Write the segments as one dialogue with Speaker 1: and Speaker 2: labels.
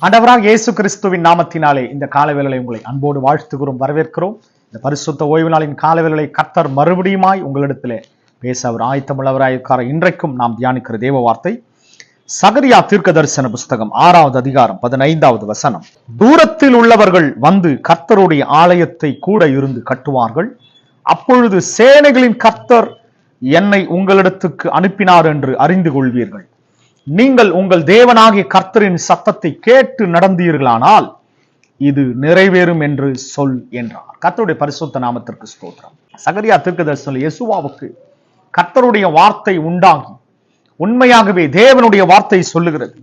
Speaker 1: ஆண்டவராக இயேசு கிறிஸ்துவின் நாமத்தினாலே இந்த காலவேளை உங்களை அன்போடு வாழ்த்துகிறோம், வரவேற்கிறோம். இந்த பரிசுத்த ஓய்வு நாளின் காலவேளை கர்த்தர் மறுபடியுமாய் உங்களிடத்திலே பேச அவர் ஆயத்தமுள்ளவராயிருக்கார். இன்றைக்கும் நாம் தியானிக்கிற தேவ வார்த்தை சகரியா தீர்க்க தரிசன புஸ்தகம் 6வது அதிகாரம் 15வது வசனம். தூரத்தில் உள்ளவர்கள் வந்து கர்த்தருடைய ஆலயத்தை கூட இருந்து கட்டுவார்கள். அப்பொழுது சேனைகளின் கர்த்தர் என்னை உங்களிடத்துக்கு அனுப்பினார் என்று அறிந்து கொள்வீர்கள். நீங்கள் உங்கள் தேவனாகிய கர்த்தரின் சத்தத்தை கேட்டு நடந்தீர்களானால் இது நிறைவேறும் என்று சொல் என்றார். கர்த்தருடைய பரிசுத்த நாமத்திற்கு ஸ்தோத்திரம். சகரியா தீர்க்கதரிசனம் யெசுவாவுக்கு கர்த்தருடைய வார்த்தை உண்டாகி உண்மையாகவே தேவனுடைய வார்த்தை சொல்லுகிறது,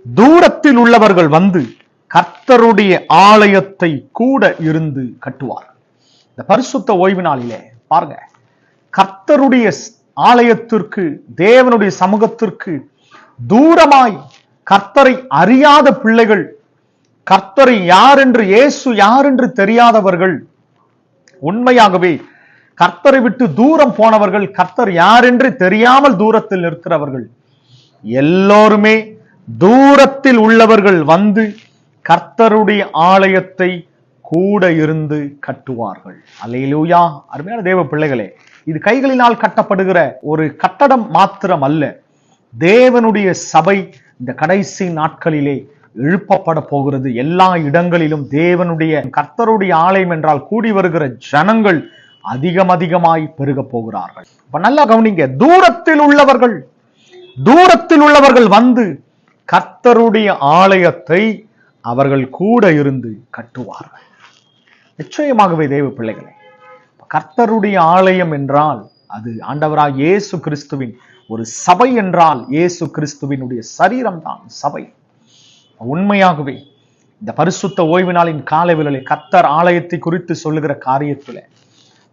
Speaker 1: தூரத்தில் உள்ளவர்கள் வந்து கர்த்தருடைய ஆலயத்தை கூட இருந்து கட்டுவார்கள். இந்த பரிசுத்த ஓய்வு நாளிலே பாருங்க, கர்த்தருடைய ஆலயத்திற்கு, தேவனுடைய சமூகத்திற்கு தூரமாய் கர்த்தரை அறியாத பிள்ளைகள், கர்த்தரை யார் என்று, இயேசு யார் என்று தெரியாதவர்கள், உண்மையாகவே கர்த்தரை விட்டு தூரம் போனவர்கள், கர்த்தர் யார் என்று தெரியாமல் தூரத்தில் இருக்கிறவர்கள் எல்லோருமே தூரத்தில் உள்ளவர்கள் வந்து கர்த்தருடைய ஆலயத்தை கூட இருந்து கட்டுவார்கள். அல்லேலூயா. அருமையான தேவ பிள்ளைகளே, இது கைகளினால் கட்டப்படுகிற ஒரு கட்டடம் மாத்திரம் அல்ல. தேவனுடைய சபை இந்த கடைசி நாட்களிலே எழுப்பப்பட போகிறது. எல்லா இடங்களிலும் தேவனுடைய கர்த்தருடைய ஆலயம் என்றால் கூடி வருகிற ஜனங்கள் அதிகமாய் பெருக போகிறார்கள். இப்ப நல்லா கவனிங்க, தூரத்தில் உள்ளவர்கள் வந்து கர்த்தருடைய ஆலயத்தை அவர்கள் கூட இருந்து கட்டுவார்கள். நிச்சயமாகவே தேவ பிள்ளைகளே, கர்த்தருடைய ஆலயம் என்றால் அது ஆண்டவராக இயேசு கிறிஸ்துவின் ஒரு சபை என்றால் இயேசு கிறிஸ்துவினுடைய சரீரம் தான் சபை. உண்மையாகவே இந்த பரிசுத்த ஓய்வு நாளின் காலவேளை கர்த்தர் ஆலயத்தை குறித்து சொல்லுகிற காரியத்தில்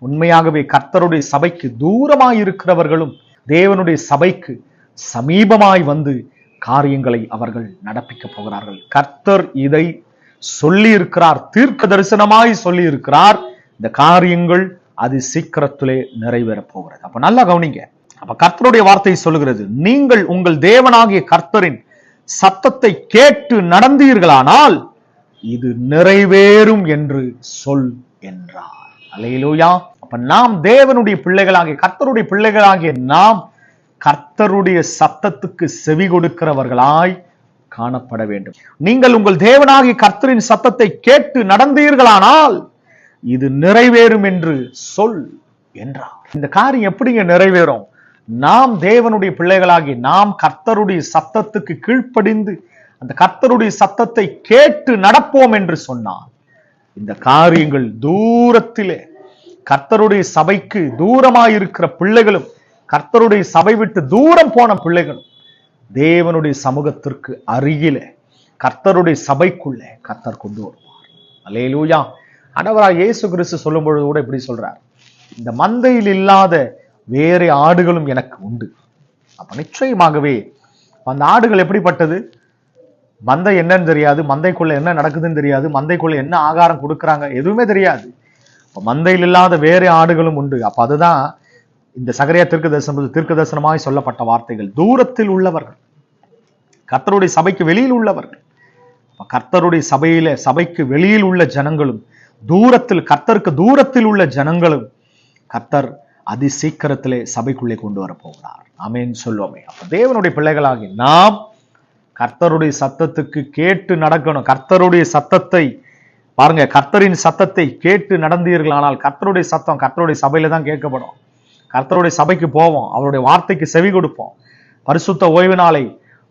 Speaker 1: உண்மையாகவே கர்த்தருடைய சபைக்கு தூரமாய் இருக்கிறவர்களும் தேவனுடைய சபைக்கு சமீபமாய் வந்து காரியங்களை அவர்கள் நடப்பிக்க போகிறார்கள். கர்த்தர் இதை சொல்லி இருக்கிறார், தீர்க்க தரிசனமாய் சொல்லி இருக்கிறார். இந்த காரியங்கள் அது சீக்கிரத்திலே நிறைவேற போகிறது. அப்ப நல்லா கவனிங்க. அப்ப கர்த்தருடைய வார்த்தை சொல்லுகிறது, நீங்கள் உங்கள் தேவனாகிய கர்த்தரின் சத்தத்தை கேட்டு நடந்தீர்களானால் இது நிறைவேறும் என்று சொல் என்றார். அல்லேலூயா. அப்ப நாம் தேவனுடைய பிள்ளைகளாகிய, கர்த்தருடைய பிள்ளைகளாகிய நாம் கர்த்தருடைய சத்தத்துக்கு செவி கொடுக்கிறவர்களாய் காணப்பட வேண்டும். நீங்கள் உங்கள் தேவனாகிய கர்த்தரின் சத்தத்தை கேட்டு நடந்தீர்களானால் இது நிறைவேறும் என்று சொல் என்றார். இந்த காரியம் எப்படிங்க நிறைவேறும்? நாம் தேவனுடைய பிள்ளைகளாகி நாம் கர்த்தருடைய சத்தத்துக்கு கீழ்ப்படிந்து அந்த கர்த்தருடைய சத்தத்தை கேட்டு நடப்போம் என்று சொன்னார். இந்த காரியங்கள் தூரத்திலே கர்த்தருடைய சபைக்கு தூரமாயிருக்கிற பிள்ளைகளும், கர்த்தருடைய சபை விட்டு தூரம் போன பிள்ளைகளும் தேவனுடைய சமூகத்திற்கு அருகிலே கர்த்தருடைய சபைக்குள்ளே கர்த்தர் கொண்டு வருவார். அல்லேலூயா. ஆண்டவராகிய இயேசு கிறிஸ்து சொல்லும் பொழுது கூட இப்படி சொல்றார், இந்த மந்தையில் இல்லாத வேற ஆடுகளும் எனக்கு உண்டு. அப்ப நிச்சயமாகவே அந்த ஆடுகள் எப்படிப்பட்டது? மந்தை என்னன்னு தெரியாது, மந்தைக்குள்ள என்ன நடக்குதுன்னு தெரியாது, மந்தைக்குள்ள என்ன ஆகாரம் கொடுக்குறாங்க எதுவுமே தெரியாது. மந்தையில் இல்லாத வேற ஆடுகளும் உண்டு. அப்ப அதுதான் இந்த சகரியா தீர்க்க தரிசனமாய் சொல்லப்பட்ட வார்த்தைகள். தூரத்தில் உள்ளவர்கள், கர்த்தருடைய சபைக்கு வெளியில் உள்ளவர்கள், கர்த்தருடைய சபைக்கு வெளியில் உள்ள ஜனங்களும், கர்த்தருக்கு தூரத்தில் உள்ள ஜனங்களும் கர்த்தர் அதி சீக்கிரத்திலே சபைக்குள்ளே கொண்டு வர போகிறார். ஆமென் சொல்லுவோமே. அப்ப தேவனுடைய பிள்ளைகளாகி நாம் கர்த்தருடைய சத்தத்துக்கு கேட்டு நடக்கணும். கர்த்தருடைய சத்தத்தை பாருங்க, கர்த்தரின் சத்தத்தை கேட்டு நடந்தீர்களானால், கர்த்தருடைய சத்தம் கர்த்தருடைய சபையில தான் கேட்கப்படும். கர்த்தருடைய சபைக்கு போவோம், அவருடைய வார்த்தைக்கு செவி கொடுப்போம், பரிசுத்த ஓய்வு நாளை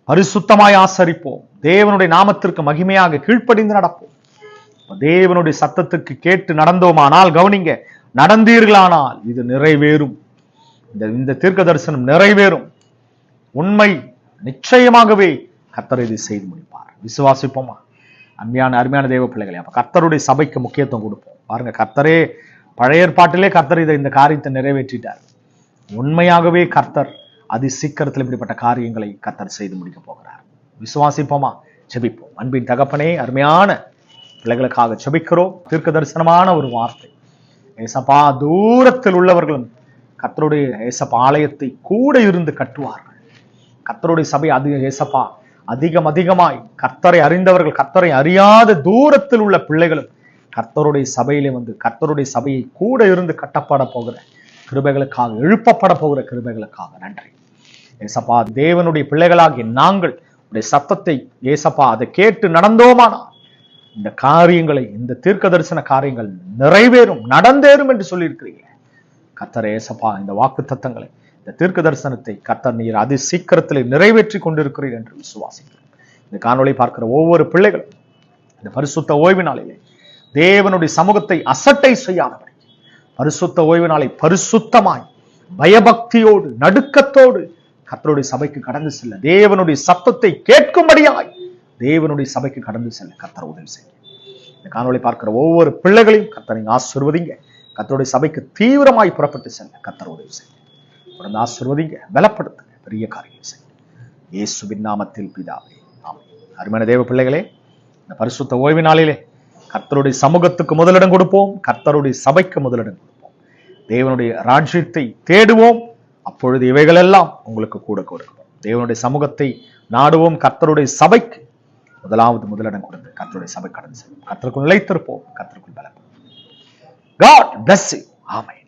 Speaker 1: பரிசுத்தமாய் ஆசரிப்போம், தேவனுடைய நாமத்திற்கு மகிமையாக கீழ்ப்படிந்து நடப்போம். தேவனுடைய சத்தத்துக்கு கேட்டு நடந்தோமானால், கவனிங்க, நடந்தீர்களானால் இது நிறைவேறும். இந்த தீர்க்க தரிசனம் நிறைவேறும். உண்மை நிச்சயமாகவே கர்த்தர் இதை செய்து முடிப்பார். விசுவாசிப்போமா? அருமையான தேவ பிள்ளைகளே, அப்ப கர்த்தருடைய சபைக்கு முக்கியத்துவம் கொடுப்போம். பாருங்க, கர்த்தரே பழைய ஏற்பாட்டிலே கர்த்தர் இந்த காரியத்தை நிறைவேற்றிட்டார். உண்மையாகவே கர்த்தர் அதி சீக்கிரத்தில் இப்படிப்பட்ட காரியங்களை கர்த்தர் செய்து முடிக்க போகிறார். விசுவாசிப்போமா? ஜெபிப்போம். அன்பின் தகப்பனே, அருமையான பிள்ளைகளுக்காக ஜெபிக்கிறோம். தீர்க்க தரிசனமான ஒரு வார்த்தை. ஏசப்பா, தூரத்தில் உள்ளவர்களும் கர்த்தருடைய ஏசப்பா ஆலயத்தை கூட இருந்து கட்டுவார்கள். கர்த்தருடைய சபை அது ஏசப்பா அதிகமாய் கர்த்தரை அறிந்தவர்கள், கர்த்தரை அறியாத தூரத்தில் உள்ள பிள்ளைகளும் கர்த்தருடைய சபையிலே வந்து கர்த்தருடைய சபையை கூட இருந்து கட்டப்பட போகிற கிருபைகளுக்காக, எழுப்பப்பட போகிற கிருபைகளுக்காக நன்றி ஏசப்பா. தேவனுடைய பிள்ளைகளாகிய நாங்கள் உடைய சத்தத்தை ஏசப்பா அதை கேட்டு நடந்தோமானா இந்த காரியங்களை, இந்த தீர்க்க தரிசன காரியங்கள் நிறைவேறும், நடந்தேறும் என்று சொல்லியிருக்கிறீங்க கர்த்தர் ஏசப்பா. இந்த வாக்கு தத்தங்களை, இந்த தீர்க்க தரிசனத்தை கர்த்தர் நீர் அதி சீக்கிரத்தில் நிறைவேற்றி கொண்டிருக்கிறீர் என்று விசுவாசிக்கிறேன். இந்த காணொளி பார்க்கிற ஒவ்வொரு பிள்ளைகளும் இந்த பரிசுத்த ஓய்வு நாளிலே தேவனுடைய சமூகத்தை அசட்டை செய்யாதபடி பரிசுத்த ஓய்வு நாளை பரிசுத்தமாய் பயபக்தியோடு நடுக்கத்தோடு கர்த்தருடைய சபைக்கு கடந்து செல்ல, தேவனுடைய சத்தத்தை கேட்கும்படியாய் தேவனுடைய சபைக்கு கடந்து செல்ல கர்த்தர் உதவி செய்யும். இந்த காணொளி பார்க்கிற ஒவ்வொரு பிள்ளைகளையும் கர்த்தர் நீங்க ஆசீர்வதிங்க. கர்த்தருடைய சபைக்கு தீவிரமாய் புறப்பட்டு செல்ல கர்த்தர் உதவி செய்யும். தொடர்ந்து ஆசீர்வதிங்க, பலப்படுத்துங்க, பெரிய காரியம் செய்யும். இயேசுவின் நாமத்தில் பிதாவே, ஆமென். அருமையான தேவ பிள்ளைகளே, இந்த பரிசுத்த ஓய்வு நாளிலே கர்த்தருடைய சமூகத்துக்கு முதலிடம் கொடுப்போம், கர்த்தருடைய சபைக்கு முதலிடம் கொடுப்போம். தேவனுடைய ராஜ்யத்தை தேடுவோம், அப்பொழுது இவைகள் எல்லாம் உங்களுக்கு கூட கொடுக்கும். தேவனுடைய சமூகத்தை நாடுவோம், கர்த்தருடைய சபைக்கு முதலிடம் கொடுத்து கர்த்தருடைய சபை கடந்து செல்வோம். கர்த்தருக்குள் நிலைத்திருப்போம், கர்த்தருக்குள் பலப்படுவோம். God bless you. ஆமென்.